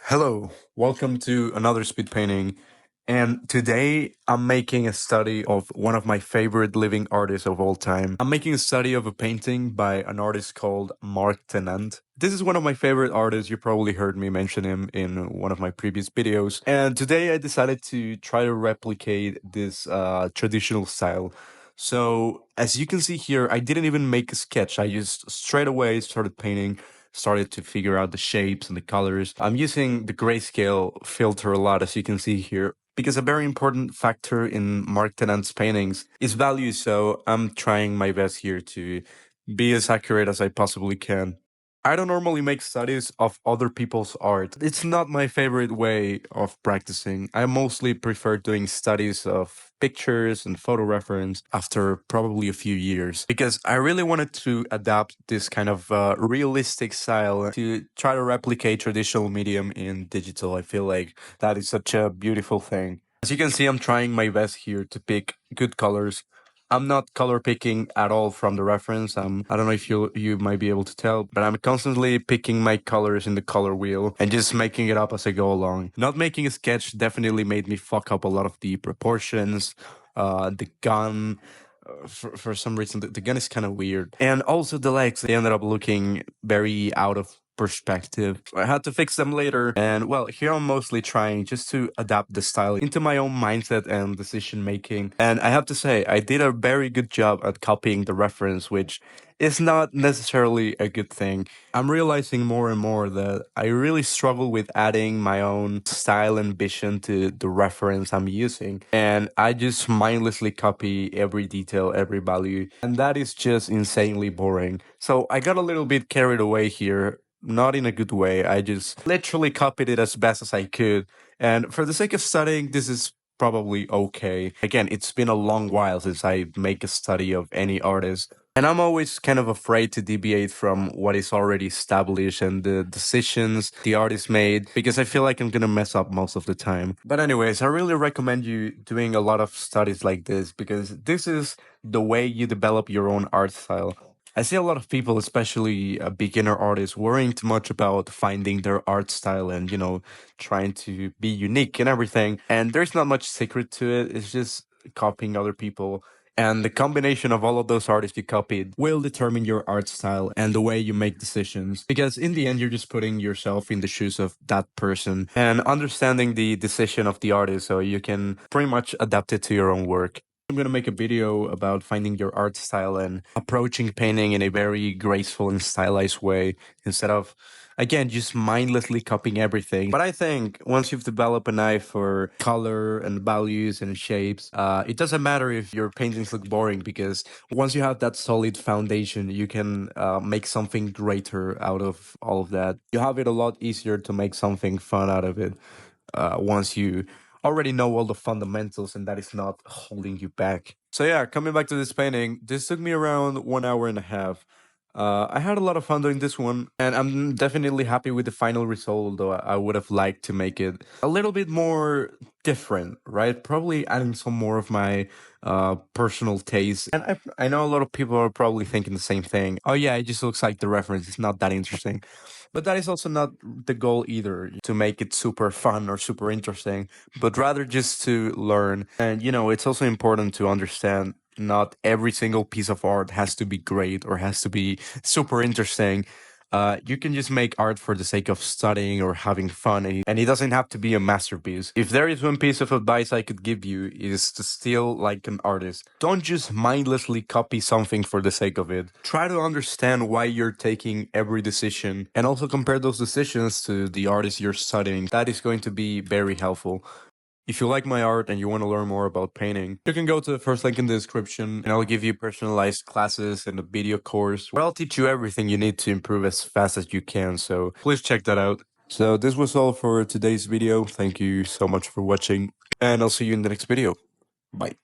Hello, welcome to another speed painting. And today I'm making a study of one of my favorite living artists of all time. I'm making a study of a painting by an artist called Mark Tennant. This is one of my favorite artists. You probably heard me mention him in one of my previous videos. And today I decided to try to replicate this traditional style. So as you can see here, I didn't even make a sketch. I just straight away started painting, started to figure out the shapes and the colors. I'm using the grayscale filter a lot, as you can see here, because a very important factor in Mark Tennant's paintings is value. So I'm trying my best here to be as accurate as I possibly can. I don't normally make studies of other people's art. It's not my favorite way of practicing. I mostly prefer doing studies of pictures and photo reference after probably a few years because I really wanted to adapt this kind of realistic style to try to replicate traditional medium in digital. I feel like that is such a beautiful thing. As you can see, I'm trying my best here to pick good colors. I'm not color picking at all from the reference. I don't know if you might be able to tell, but I'm constantly picking my colors in the color wheel and just making it up as I go along. Not making a sketch definitely made me fuck up a lot of the proportions, the gun. For some reason, the gun is kind of weird, and also the legs. They ended up looking very out of perspective. I had to fix them later. And well, here I'm mostly trying just to adapt the style into my own mindset and decision making. And I have to say, I did a very good job at copying the reference, which is not necessarily a good thing. I'm realizing more and more that I really struggle with adding my own style and vision to the reference I'm using. And I just mindlessly copy every detail, every value. And that is just insanely boring. So I got a little bit carried away here, not in a good way. I just literally copied it as best as I could. And for the sake of studying, this is probably okay. Again, it's been a long while since I make a study of any artist. And I'm always kind of afraid to deviate from what is already established and the decisions the artist made because I feel like I'm gonna mess up most of the time. But anyways, I really recommend you doing a lot of studies like this because this is the way you develop your own art style. I see a lot of people, especially beginner artists, worrying too much about finding their art style and, trying to be unique and everything. And there's not much secret to it. It's just copying other people. And the combination of all of those artists you copied will determine your art style and the way you make decisions. Because in the end, you're just putting yourself in the shoes of that person and understanding the decision of the artist so you can pretty much adapt it to your own work. I'm going to make a video about finding your art style and approaching painting in a very graceful and stylized way instead of, again, just mindlessly copying everything. But I think once you've developed an eye for color and values and shapes, it doesn't matter if your paintings look boring because once you have that solid foundation, you can make something greater out of all of that. You have it a lot easier to make something fun out of it once you already know all the fundamentals and that is not holding you back. So yeah, coming back to this painting, this took me around 1 hour and a half. I had a lot of fun doing this one, and I'm definitely happy with the final result, although I would have liked to make it a little bit more different, right? Probably adding some more of my personal taste. And I know a lot of people are probably thinking the same thing. Oh yeah, it just looks like the reference. It's not that interesting. But that is also not the goal either, to make it super fun or super interesting, but rather just to learn. And, it's also important to understand not every single piece of art has to be great or has to be super interesting. You can just make art for the sake of studying or having fun, and it doesn't have to be a masterpiece. If there is one piece of advice I could give you is to still like an artist. Don't just mindlessly copy something for the sake of it. Try to understand why you're taking every decision and also compare those decisions to the artist you're studying. That is going to be very helpful. If you like my art and you want to learn more about painting, you can go to the first link in the description and I'll give you personalized classes and a video course where I'll teach you everything you need to improve as fast as you can. So please check that out. So this was all for today's video. Thank you so much for watching and I'll see you in the next video. Bye.